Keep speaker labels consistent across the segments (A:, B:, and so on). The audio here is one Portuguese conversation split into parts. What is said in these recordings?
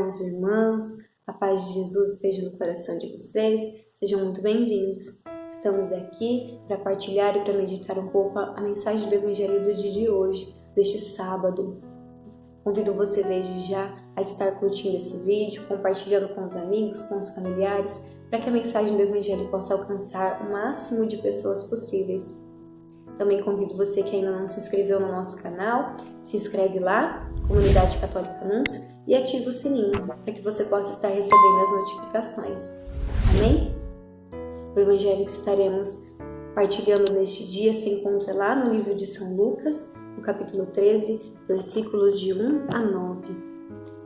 A: irmãos e irmãs, a paz de Jesus esteja no coração de vocês, sejam muito bem-vindos. Estamos aqui para partilhar e para meditar um pouco a mensagem do Evangelho do dia de hoje, deste sábado. Convido você desde já a estar curtindo esse vídeo, compartilhando com os amigos, com os familiares, para que a mensagem do Evangelho possa alcançar o máximo de pessoas possíveis. Também convido você que ainda não se inscreveu no nosso canal, se inscreve lá, Comunidade Católica Anúncio, e ativa o sininho para que você possa estar recebendo as notificações. Amém? O Evangelho que estaremos partilhando neste dia se encontra lá no livro de São Lucas, no capítulo 13, versículos de 1 a 9.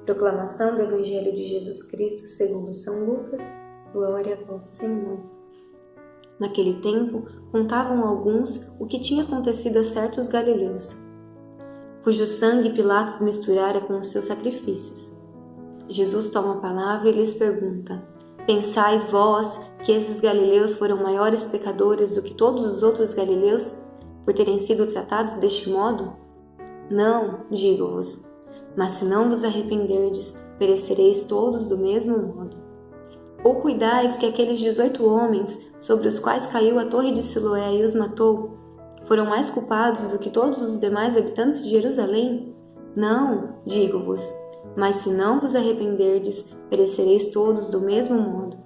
A: Proclamação do Evangelho de Jesus Cristo segundo São Lucas. Glória a vós, Senhor. Naquele tempo, contavam alguns o que tinha acontecido a certos galileus, cujo sangue Pilatos misturara com os seus sacrifícios. Jesus toma a palavra e lhes pergunta: Pensais vós que esses galileus foram maiores pecadores do que todos os outros galileus, por terem sido tratados deste modo? Não, digo-vos, mas se não vos arrependerdes, perecereis todos do mesmo modo. Ou cuidais que aqueles 18 homens, sobre os quais caiu a torre de Siloé e os matou, foram mais culpados do que todos os demais habitantes de Jerusalém? Não, digo-vos, mas se não vos arrependerdes, perecereis todos do mesmo modo.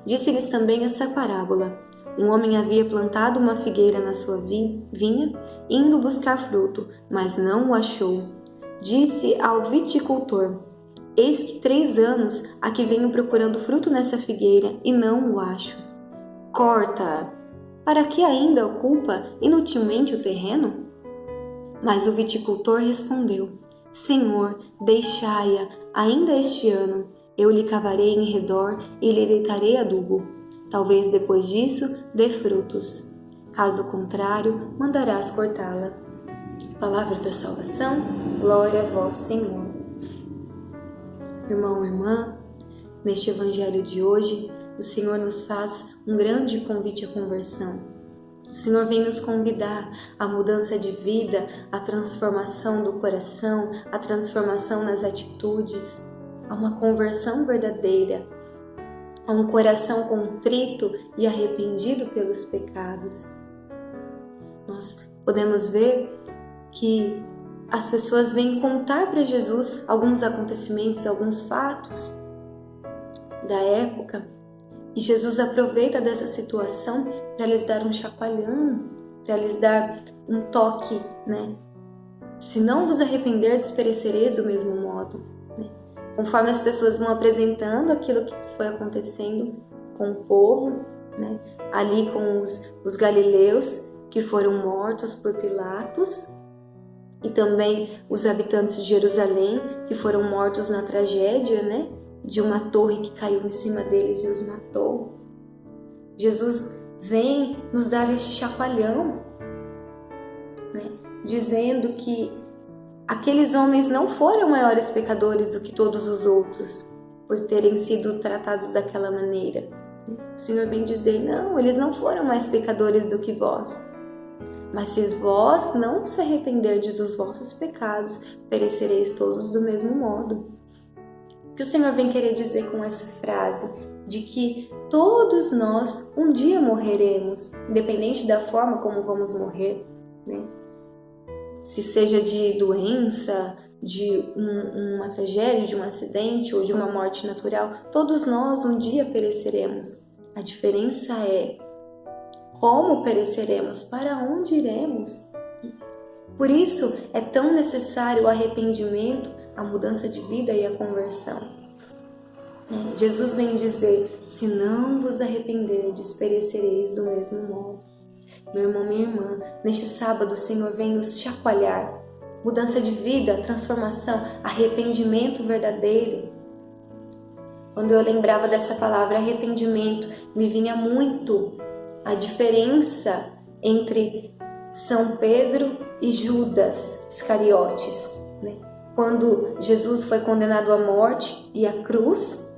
A: Disse-lhes também essa parábola. Um homem havia plantado uma figueira na sua vinha, indo buscar fruto, mas não o achou. Disse ao viticultor: Eis que 3 anos há que venho procurando fruto nessa figueira e não o acho. Corta-a. Para que ainda ocupa inutilmente o terreno? Mas o viticultor respondeu: Senhor, deixai-a ainda este ano. Eu lhe cavarei em redor e lhe deitarei adubo. Talvez depois disso dê frutos. Caso contrário, mandarás cortá-la. Palavra da salvação, glória a vós, Senhor. Irmão, irmã, neste Evangelho de hoje, o Senhor nos faz um grande convite à conversão. O Senhor vem nos convidar à mudança de vida, à transformação do coração, à transformação nas atitudes, a uma conversão verdadeira, a um coração contrito e arrependido pelos pecados. Nós podemos ver que as pessoas vêm contar para Jesus alguns acontecimentos, alguns fatos da época, e Jesus aproveita dessa situação para lhes dar um chacoalhão, para lhes dar um toque, né? Se não vos arrependerdes, perecereis do mesmo modo. Né? Conforme as pessoas vão apresentando aquilo que foi acontecendo com o povo, né? Ali com os galileus que foram mortos por Pilatos, e também os habitantes de Jerusalém, que foram mortos na tragédia, né, de uma torre que caiu em cima deles e os matou. Jesus vem nos dar este chacoalhão, né, dizendo que aqueles homens não foram maiores pecadores do que todos os outros, por terem sido tratados daquela maneira. O Senhor vem dizer: não, eles não foram mais pecadores do que vós. Mas se vós não se arrependerdes dos vossos pecados, perecereis todos do mesmo modo. O que o Senhor vem querer dizer com essa frase? De que todos nós um dia morreremos, independente da forma como vamos morrer, né? Se seja de doença, de uma tragédia, de um acidente ou de uma morte natural, todos nós um dia pereceremos. A diferença é como pereceremos, para onde iremos. Por isso é tão necessário o arrependimento, a mudança de vida e a conversão. Jesus vem dizer: se não vos arrependerdes, perecereis do mesmo modo. Meu irmão, minha irmã, neste sábado o Senhor vem nos chacoalhar. Mudança de vida, transformação, arrependimento verdadeiro. Quando eu lembrava dessa palavra arrependimento, me vinha muito a diferença entre São Pedro e Judas Iscariotes, né? Quando Jesus foi condenado à morte e à cruz,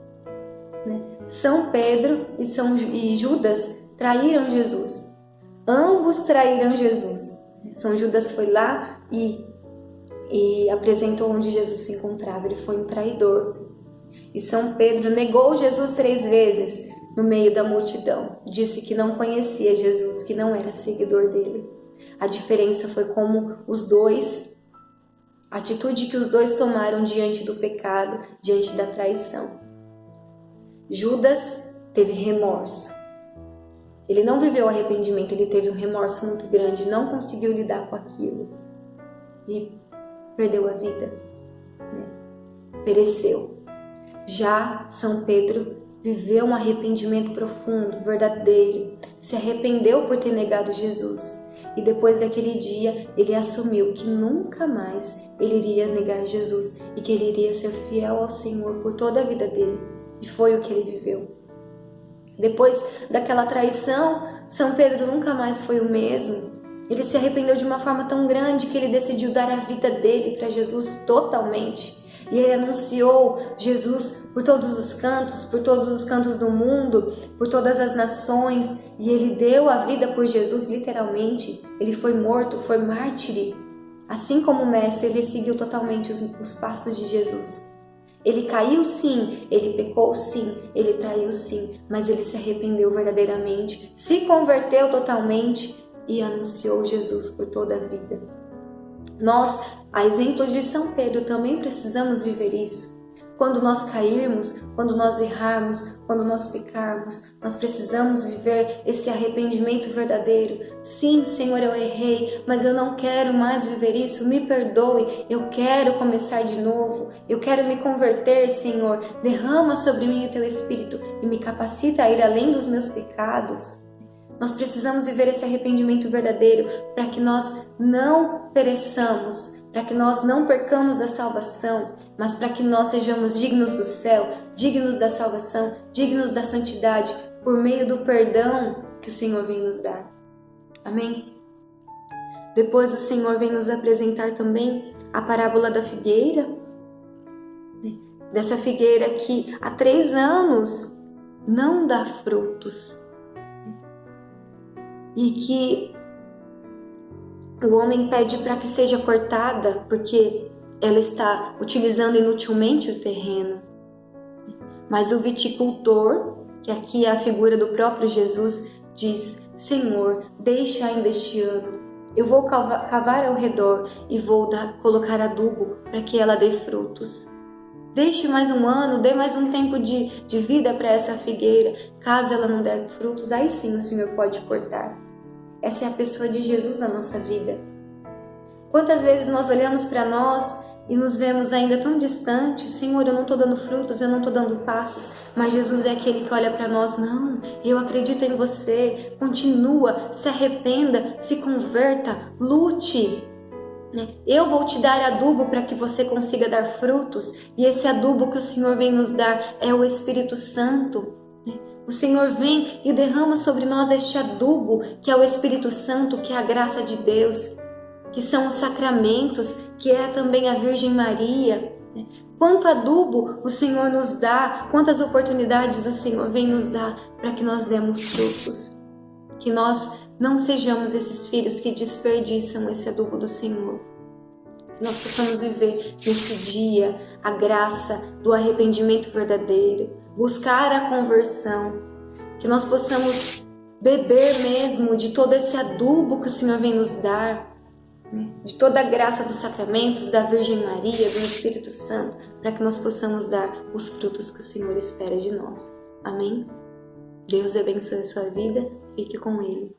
A: né? São Pedro e Judas traíram Jesus. Ambos traíram Jesus. São Judas foi lá e apresentou onde Jesus se encontrava. Ele foi um traidor. E São Pedro negou Jesus 3 vezes no meio da multidão. Disse que não conhecia Jesus, que não era seguidor dele. A diferença foi como a atitude que os dois tomaram diante do pecado, diante da traição. Judas teve remorso. Ele não viveu arrependimento, ele teve um remorso muito grande, não conseguiu lidar com aquilo e perdeu a vida, pereceu. Já São Pedro viveu um arrependimento profundo, verdadeiro, se arrependeu por ter negado Jesus. E depois daquele dia, ele assumiu que nunca mais ele iria negar Jesus e que ele iria ser fiel ao Senhor por toda a vida dele. E foi o que ele viveu. Depois daquela traição, São Pedro nunca mais foi o mesmo. Ele se arrependeu de uma forma tão grande que ele decidiu dar a vida dele para Jesus totalmente. E ele anunciou Jesus por todos os cantos do mundo, por todas as nações. E ele deu a vida por Jesus, literalmente. Ele foi morto, foi mártir. Assim como o mestre, ele seguiu totalmente os passos de Jesus. Ele caiu sim, ele pecou sim, ele traiu sim, mas ele se arrependeu verdadeiramente, se converteu totalmente e anunciou Jesus por toda a vida. Nós, a exemplo de São Pedro, também precisamos viver isso. Quando nós cairmos, quando nós errarmos, quando nós pecarmos, nós precisamos viver esse arrependimento verdadeiro. Sim, Senhor, eu errei, mas eu não quero mais viver isso, me perdoe, eu quero começar de novo, eu quero me converter, Senhor. Derrama sobre mim o Teu Espírito e me capacita a ir além dos meus pecados. Nós precisamos viver esse arrependimento verdadeiro para que nós não pereçamos, para que nós não percamos a salvação, mas para que nós sejamos dignos do céu, dignos da salvação, dignos da santidade, por meio do perdão que o Senhor vem nos dar. Amém? Depois o Senhor vem nos apresentar também a parábola da figueira, dessa figueira que há 3 anos não dá frutos, e que o homem pede para que seja cortada porque ela está utilizando inutilmente o terreno. Mas o viticultor, que aqui é a figura do próprio Jesus, diz: Senhor, deixa ainda este ano, eu vou cavar ao redor e vou colocar adubo para que ela dê frutos. Deixe mais um ano, dê mais um tempo de vida para essa figueira. Caso ela não der frutos, aí sim o Senhor pode cortar. Essa é a pessoa de Jesus na nossa vida. Quantas vezes nós olhamos para nós e nos vemos ainda tão distantes? Senhor, eu não estou dando frutos, eu não estou dando passos. Mas Jesus é aquele que olha para nós: não, eu acredito em você. Continua, se arrependa, se converta, lute. Eu vou te dar adubo para que você consiga dar frutos. E esse adubo que o Senhor vem nos dar é o Espírito Santo. O Senhor vem e derrama sobre nós este adubo, que é o Espírito Santo, que é a graça de Deus, que são os sacramentos, que é também a Virgem Maria. Quanto adubo o Senhor nos dá, quantas oportunidades o Senhor vem nos dar para que nós demos frutos. Que nós não sejamos esses filhos que desperdiçam esse adubo do Senhor. Que nós possamos viver nesse dia a graça do arrependimento verdadeiro, buscar a conversão, que nós possamos beber mesmo de todo esse adubo que o Senhor vem nos dar, de toda a graça dos sacramentos, da Virgem Maria, do Espírito Santo, para que nós possamos dar os frutos que o Senhor espera de nós. Amém? Deus abençoe a sua vida, fique com Ele.